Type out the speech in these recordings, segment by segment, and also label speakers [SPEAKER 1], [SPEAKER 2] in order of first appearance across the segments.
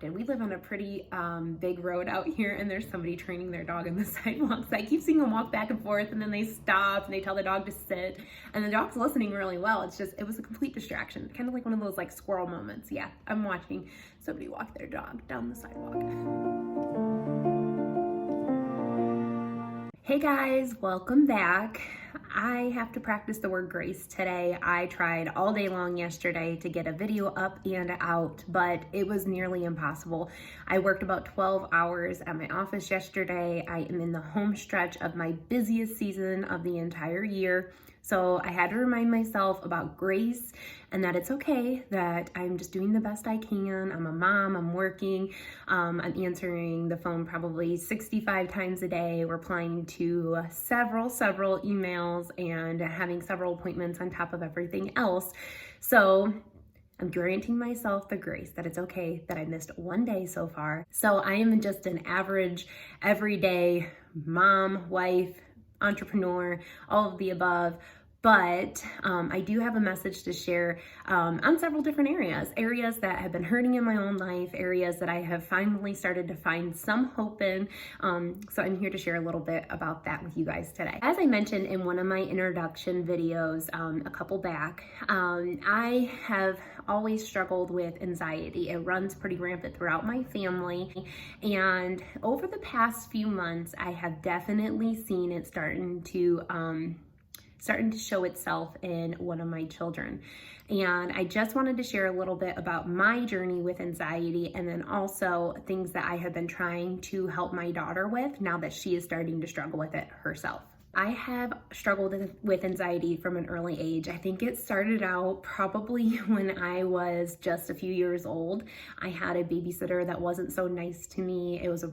[SPEAKER 1] distracted. We live on a pretty big road out here, and there's somebody training their dog on the sidewalks. I keep seeing them walk back and forth, and then they stop and they tell the dog to sit, and the dog's listening really well. It was a complete distraction, kind of like one of those like squirrel moments. Yeah, I'm watching somebody walk their dog down the sidewalk. Hey guys, welcome back. I have to practice the word grace today. I tried all day long yesterday to get a video up and out, but it was nearly impossible. I worked about 12 hours at my office yesterday. I am in the home stretch of my busiest season of the entire year. So I had to remind myself about grace and that it's okay, that I'm just doing the best I can. I'm a mom, I'm working, I'm answering the phone probably 65 times a day, replying to several emails and having several appointments on top of everything else. So I'm granting myself the grace that it's okay that I missed one day so far. So I am just an average, everyday mom, wife, entrepreneur, all of the above. But I do have a message to share on several different areas that have been hurting in my own life, areas that I have finally started to find some hope in. So I'm here to share a little bit about that with you guys today. As I mentioned in one of my introduction videos a couple back, I have always struggled with anxiety. It runs pretty rampant throughout my family. And over the past few months, I have definitely seen it starting to show itself in one of my children. And I just wanted to share a little bit about my journey with anxiety, and then also things that I have been trying to help my daughter with now that she is starting to struggle with it herself. I have struggled with anxiety from an early age. I think it started out probably when I was just a few years old. I had a babysitter that wasn't so nice to me. It was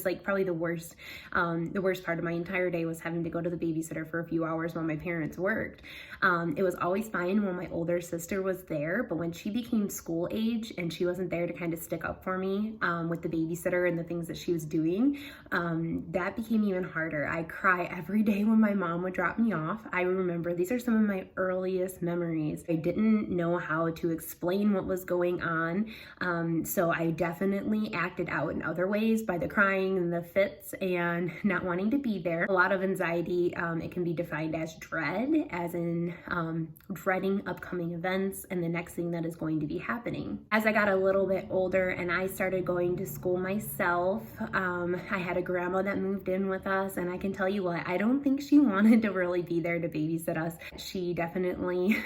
[SPEAKER 1] like probably the worst part of my entire day was having to go to the babysitter for a few hours while my parents worked. It was always fine when my older sister was there, but when she became school age and she wasn't there to kind of stick up for me with the babysitter and the things that she was doing, that became even harder. I cry every day when my mom would drop me off. I remember these are some of my earliest memories. I didn't know how to explain what was going on, so I definitely acted out in other ways by the crying and the fits and not wanting to be there. A lot of anxiety, it can be defined as dread, as in dreading upcoming events and the next thing that is going to be happening. As I got a little bit older and I started going to school myself, I had a grandma that moved in with us, and I can tell you what, I don't think she wanted to really be there to babysit us. She definitely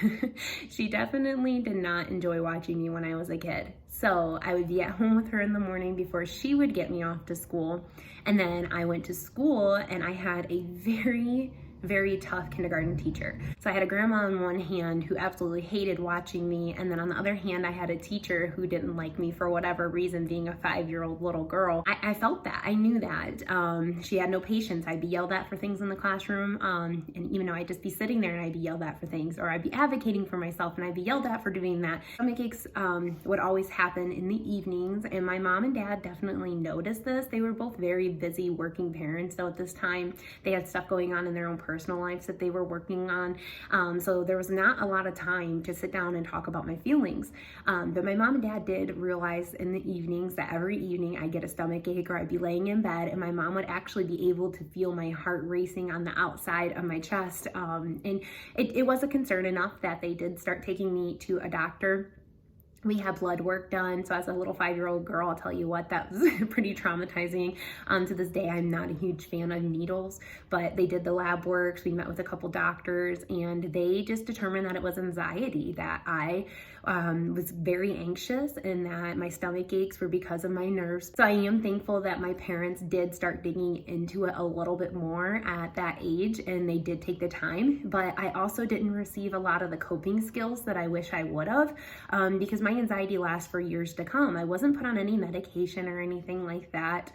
[SPEAKER 1] did not enjoy watching me when I was a kid. So I would be at home with her in the morning before she would get me off to school. And then I went to school and I had a very tough kindergarten teacher. So I had a grandma on one hand who absolutely hated watching me, and then on the other hand I had a teacher who didn't like me for whatever reason, being a 5-year-old little girl. I felt that, I knew that. She had no patience. I'd be yelled at for things in the classroom, and even though I'd just be sitting there and I'd be yelled at for things, or I'd be advocating for myself and I'd be yelled at for doing that. Stomach aches would always happen in the evenings, and my mom and dad definitely noticed this. They were both very busy working parents, so at this time they had stuff going on in their own personal lives that they were working on. So there was not a lot of time to sit down and talk about my feelings. But my mom and dad did realize in the evenings that every evening I'd get a stomach ache or I'd be laying in bed and my mom would actually be able to feel my heart racing on the outside of my chest. And it was a concern enough that they did start taking me to a doctor. We had blood work done. So as a little 5-year-old girl, I'll tell you what, that was pretty traumatizing. To this day, I'm not a huge fan of needles, but they did the lab works. We met with a couple doctors and they just determined that it was anxiety, that I was very anxious and that my stomach aches were because of my nerves. So I am thankful that my parents did start digging into it a little bit more at that age, and they did take the time, but I also didn't receive a lot of the coping skills that I wish I would have, because my anxiety lasts for years to come. I wasn't put on any medication or anything like that.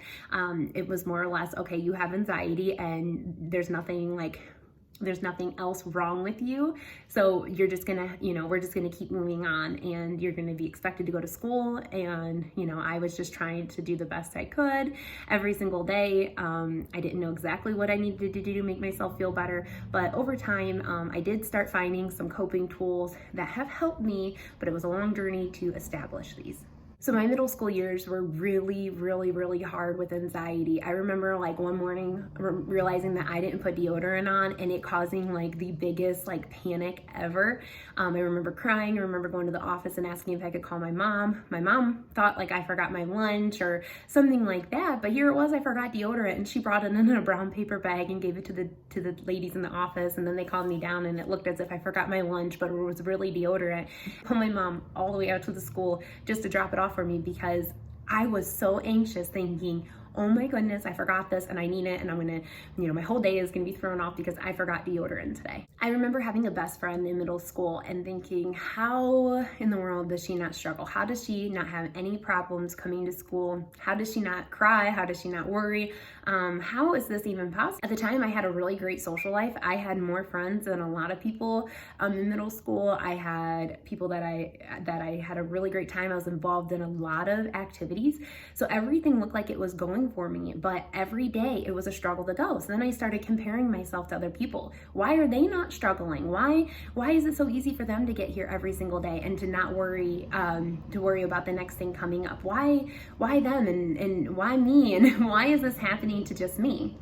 [SPEAKER 1] It was more or less, okay, you have anxiety and there's nothing else wrong with you. So you're just gonna, we're just gonna keep moving on and you're gonna be expected to go to school. And, I was just trying to do the best I could every single day. I didn't know exactly what I needed to do to make myself feel better. But over time, I did start finding some coping tools that have helped me, but it was a long journey to establish these. So my middle school years were really, really, really hard with anxiety. I remember like one morning realizing that I didn't put deodorant on and it causing like the biggest like panic ever. I remember crying. I remember going to the office and asking if I could call my mom. My mom thought like I forgot my lunch or something like that, but here it was, I forgot deodorant, and she brought it in a brown paper bag and gave it to the ladies in the office, and then they called me down and it looked as if I forgot my lunch, but it was really deodorant. I pulled my mom all the way out to the school just to drop it off for me because I was so anxious, thinking, oh my goodness, I forgot this and I need it, and I'm gonna, my whole day is gonna be thrown off because I forgot deodorant today. I remember having a best friend in middle school and thinking, how in the world does she not struggle? How does she not have any problems coming to school? How does she not cry? How does she not worry? How is this even possible? At the time, I had a really great social life. I had more friends than a lot of people in middle school. I had people that I had a really great time. I was involved in a lot of activities. So everything looked like it was going for me, but every day it was a struggle to go. So then I started comparing myself to other people. Why are they not struggling? Why is it so easy for them to get here every single day and to not worry about the next thing coming up? Why them and why me, and why is this happening to just me?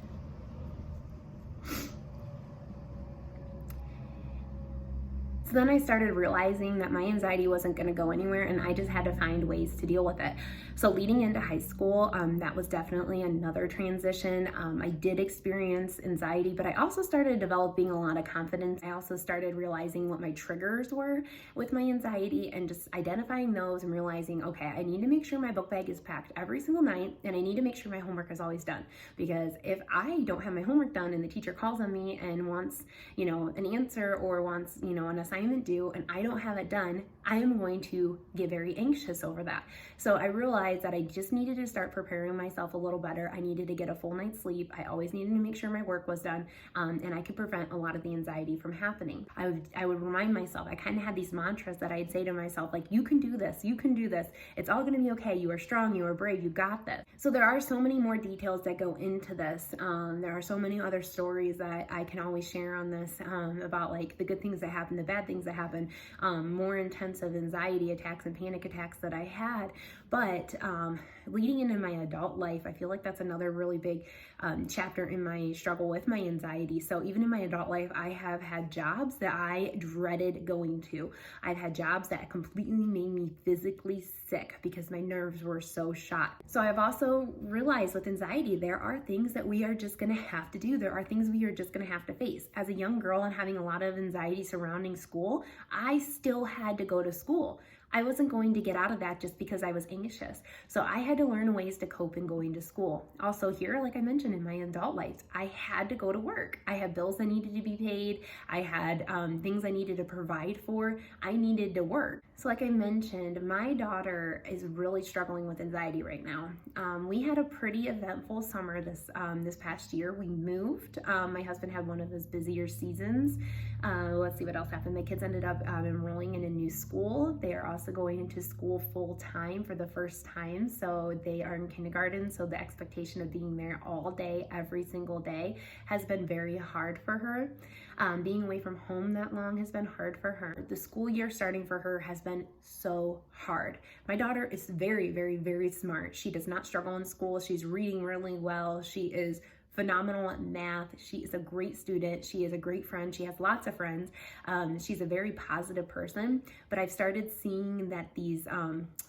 [SPEAKER 1] So then I started realizing that my anxiety wasn't going to go anywhere, and I just had to find ways to deal with it. So leading into high school, that was definitely another transition. I did experience anxiety, but I also started developing a lot of confidence. I also started realizing what my triggers were with my anxiety and just identifying those and realizing, okay, I need to make sure my book bag is packed every single night, and I need to make sure my homework is always done. Because if I don't have my homework done and the teacher calls on me and wants, an answer or wants, an assignment due, and I don't have it done, I am going to get very anxious over that. So I realized that I just needed to start preparing myself a little better. I needed to get a full night's sleep. I always needed to make sure my work was done, and I could prevent a lot of the anxiety from happening. I would remind myself, I kind of had these mantras that I'd say to myself, like, you can do this, you can do this. It's all gonna be okay. You are strong, you are brave, you got this. So there are so many more details that go into this. There are so many other stories that I can always share on this about like the good things that happen, the bad things that happen, more intensive anxiety attacks and panic attacks that I had. But leading into my adult life, I feel like that's another really big chapter in my struggle with my anxiety. So even in my adult life, I have had jobs that I dreaded going to. I've had jobs that completely made me physically sick because my nerves were so shot. So I've also realized with anxiety, there are things that we are just gonna have to do. There are things we are just gonna have to face. As a young girl and having a lot of anxiety surrounding school, I still had to go to school. I wasn't going to get out of that just because I was anxious. So I had to learn ways to cope in going to school. Also here, like I mentioned in my adult life, I had to go to work. I had bills that needed to be paid. I had things I needed to provide for. I needed to work. So like I mentioned, my daughter is really struggling with anxiety right now. We had a pretty eventful summer this past year. We moved. My husband had one of his busier seasons. Let's see what else happened. My kids ended up enrolling in a new school. They are also going into school full time for the first time. So they are in kindergarten. So the expectation of being there all day, every single day, has been very hard for her. Being away from home that long has been hard for her. The school year starting for her has been so hard. My daughter is very, very, very smart. She does not struggle in school. She's reading really well. She is phenomenal at math. She is a great student. She is a great friend. She has lots of friends. She's a very positive person, but I've started seeing that these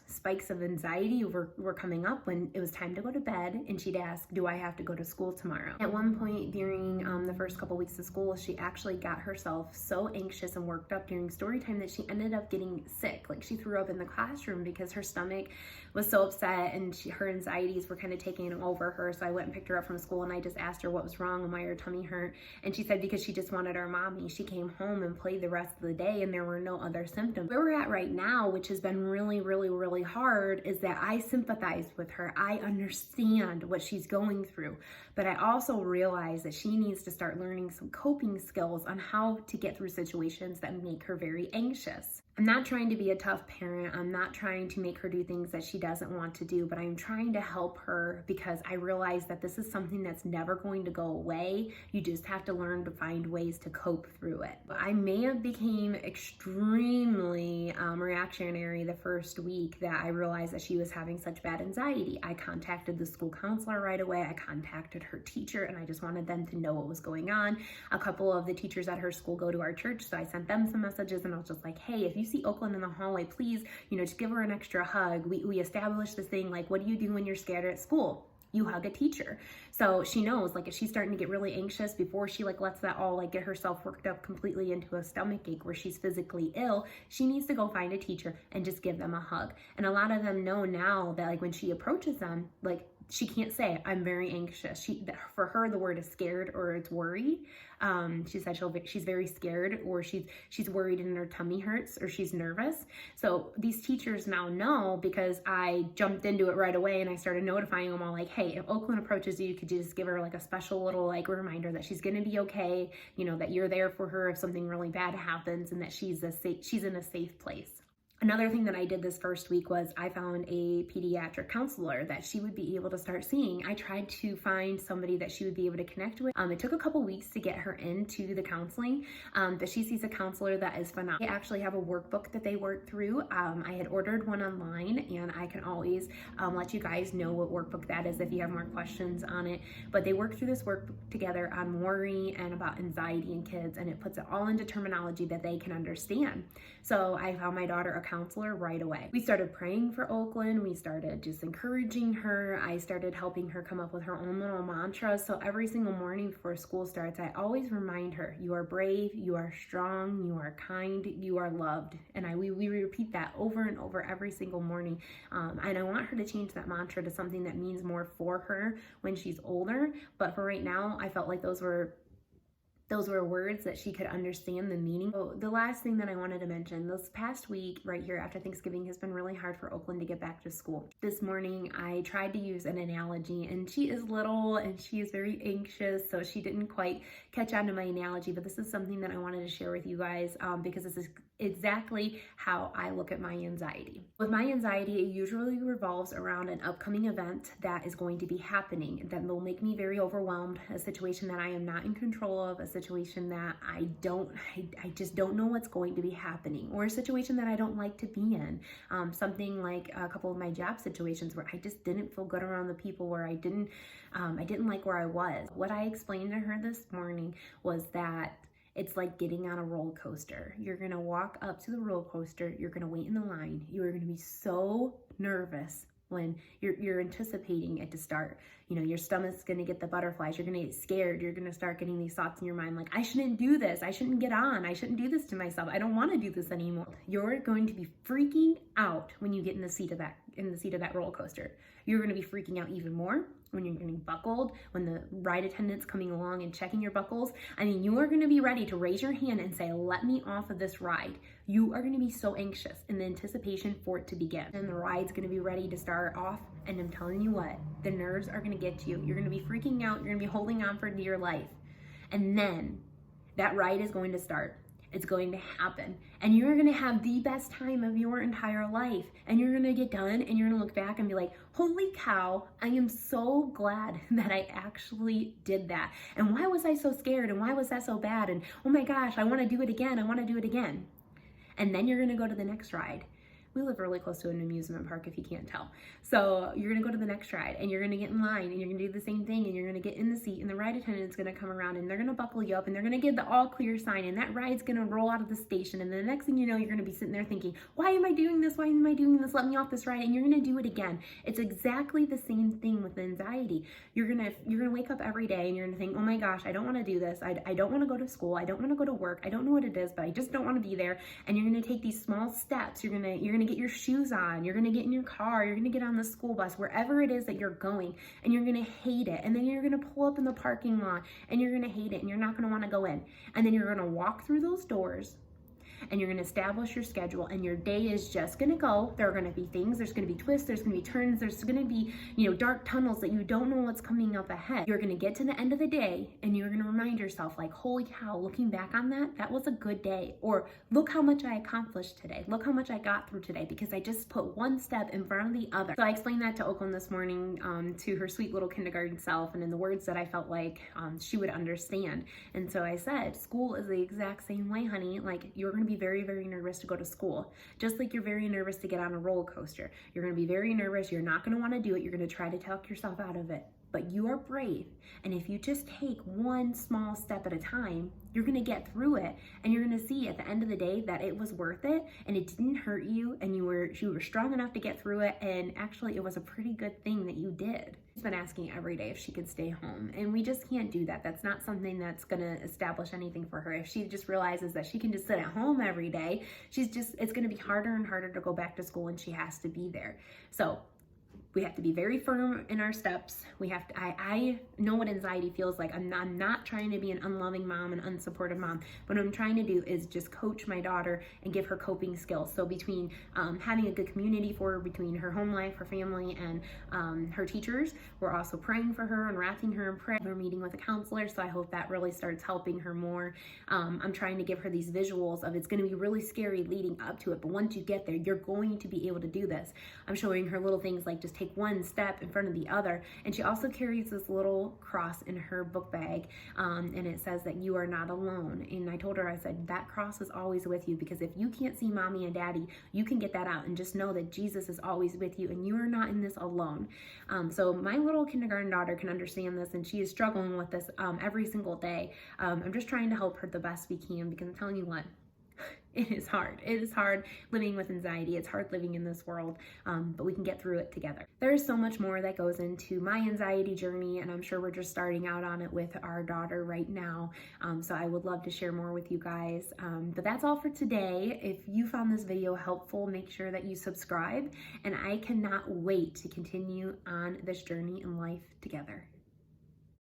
[SPEAKER 1] spikes of anxiety were coming up when it was time to go to bed, and she'd ask, do I have to go to school tomorrow? At one point during the first couple weeks of school, she actually got herself so anxious and worked up during story time that she ended up getting sick. Like, she threw up in the classroom because her stomach was so upset, and her anxieties were kind of taking over her. So I went and picked her up from school, and I just asked her what was wrong and why her tummy hurt. And she said because she just wanted her mommy. She came home and played the rest of the day, and there were no other symptoms. Where we're at right now, which has been really, really, really hard, is that I sympathize with her. I understand what she's going through, but I also realize that she needs to start learning some coping skills on how to get through situations that make her very anxious. I'm not trying to be a tough parent. I'm not trying to make her do things that she doesn't want to do, but I'm trying to help her because I realize that this is something that's never going to go away. You just have to learn to find ways to cope through it. I may have became extremely reactionary the first week that I realized that she was having such bad anxiety. I contacted the school counselor right away. I contacted her teacher, and I just wanted them to know what was going on. A couple of the teachers at her school go to our church, so I sent them some messages, and I was just like, hey, if you see Oakland in the hallway, please, just give her an extra hug. We established this thing, like, what do you do when you're scared at school? You hug a teacher. So she knows, like, if she's starting to get really anxious before she lets that all get herself worked up completely into a stomach ache where she's physically ill, she needs to go find a teacher and just give them a hug. And a lot of them know now that when she approaches them, she can't say, I'm very anxious. For her, the word is scared or it's worry. She said she's very scared, or she's worried and her tummy hurts, or she's nervous. So these teachers now know, because I jumped into it right away and I started notifying them all, hey, if Oakland approaches you, could you just give her a special little reminder that she's going to be okay, that you're there for her if something really bad happens, and that she's in a safe place. Another thing that I did this first week was I found a pediatric counselor that she would be able to start seeing. I tried to find somebody that she would be able to connect with. It took a couple weeks to get her into the counseling, but she sees a counselor that is phenomenal. They actually have a workbook that they work through. I had ordered one online, and I can always let you guys know what workbook that is if you have more questions on it. But they work through this workbook together on worry and about anxiety in kids, and it puts it all into terminology that they can understand. So I found my daughter a counselor right away. We started praying for Oakland. We started just encouraging her. I started helping her come up with her own little mantras. So every single morning before school starts, I always remind her, you are brave, you are strong, you are kind, you are loved. And we repeat that over and over every single morning. And I want her to change that mantra to something that means more for her when she's older. But for right now, I felt like those were words that she could understand the meaning. So the last thing that I wanted to mention, this past week right here after Thanksgiving has been really hard for Oakland to get back to school. This morning I tried to use an analogy, and she is little and she is very anxious, so she didn't quite catch on to my analogy, but this is something that I wanted to share with you guys because this is exactly how I look at my anxiety. With my anxiety, it usually revolves around an upcoming event that is going to be happening that will make me very overwhelmed, a situation that I am not in control of, a situation that I just don't know what's going to be happening, or a situation that I don't like to be in. Something like a couple of my job situations where I just didn't feel good around the people, where I didn't like where I was. What I explained to her this morning was that it's like getting on a roller coaster. You're gonna walk up to the roller coaster, you're gonna wait in the line, you are gonna be so nervous when you're anticipating it to start. Your stomach's gonna get the butterflies, you're gonna get scared, you're gonna start getting these thoughts in your mind like, I shouldn't do this, I shouldn't get on, I shouldn't do this to myself, I don't wanna do this anymore. You're going to be freaking out when you get in the seat of that roller coaster. You're gonna be freaking out even more when you're getting buckled, when the ride attendant's coming along and checking your buckles. You are gonna be ready to raise your hand and say, let me off of this ride. You are gonna be so anxious in the anticipation for it to begin. And the ride's gonna be ready to start off, and I'm telling you what, the nerves are gonna get to you. You're gonna be freaking out, you're gonna be holding on for dear life. And then that ride is going to start. It's going to happen, and you're going to have the best time of your entire life, and you're going to get done and you're going to look back and be like, holy cow, I am so glad that I actually did that. And why was I so scared? And why was that so bad? And oh my gosh, I want to do it again. I want to do it again. And then you're going to go to the next ride. We live really close to an amusement park, if you can't tell. So you're gonna go to the next ride, and you're gonna get in line, and you're gonna do the same thing, and you're gonna get in the seat, and the ride attendant's gonna come around, and they're gonna buckle you up, and they're gonna give the all clear sign, and that ride's gonna roll out of the station, and the next thing you know, you're gonna be sitting there thinking, why am I doing this? Why am I doing this? Let me off this ride, and you're gonna do it again. It's exactly the same thing with anxiety. You're gonna wake up every day, and you're gonna think, oh my gosh, I don't wanna do this. I don't wanna go to school. I don't wanna go to work. I don't know what it is, but I just don't wanna be there. And you're gonna take these small steps. You're gonna get your shoes on. You're gonna get in your car, you're gonna get on the school bus, wherever it is that you're going, and you're gonna hate it. And then you're gonna pull up in the parking lot, and you're gonna hate it, and you're not gonna wanna go in. And then you're gonna walk through those doors, and you're going to establish your schedule, and your day is just going to go. There are going to be things, there's going to be twists, there's going to be turns, there's going to be, dark tunnels that you don't know what's coming up ahead. You're going to get to the end of the day and you're going to remind yourself like, holy cow, looking back on that was a good day. Or look how much I accomplished today. Look how much I got through today because I just put one step in front of the other. So I explained that to Oakland this morning to her sweet little kindergarten self, and in the words that I felt like she would understand. And so I said, school is the exact same way, honey. Like, you're going to be very, very nervous to go to school. Just like you're very nervous to get on a roller coaster. You're going to be very nervous. You're not going to want to do it. You're going to try to talk yourself out of it. But you are brave. And if you just take one small step at a time, you're going to get through it. And you're going to see at the end of the day that it was worth it and it didn't hurt you, and you were strong enough to get through it. And actually, it was a pretty good thing that you did. She's been asking every day if she could stay home, and we just can't do that. That's not something that's going to establish anything for her. If she just realizes that she can just sit at home every day, it's going to be harder and harder to go back to school, and she has to be there. So we have to be very firm in our steps. I know what anxiety feels like. I'm not trying to be an unloving mom, an unsupportive mom. What I'm trying to do is just coach my daughter and give her coping skills. So between having a good community for her, between her home life, her family, and her teachers, we're also praying for her and wrapping her in prayer. We're meeting with a counselor, so I hope that really starts helping her more. I'm trying to give her these visuals of it's going to be really scary leading up to it, but once you get there, you're going to be able to do this. I'm showing her little things like just take one step in front of the other. And she also carries this little cross in her book bag, and it says that you are not alone. And I told her, I said, that cross is always with you, because if you can't see mommy and daddy, you can get that out and just know that Jesus is always with you and you are not in this alone. So my little kindergarten daughter can understand this, and she is struggling with this every single day. I'm just trying to help her the best we can, because I'm telling you what, it is hard. It is hard living with anxiety. It's hard living in this world, but we can get through it together. There is so much more that goes into my anxiety journey, and I'm sure we're just starting out on it with our daughter right now. So I would love to share more with you guys. But that's all for today. If you found this video helpful, make sure that you subscribe, and I cannot wait to continue on this journey in life together.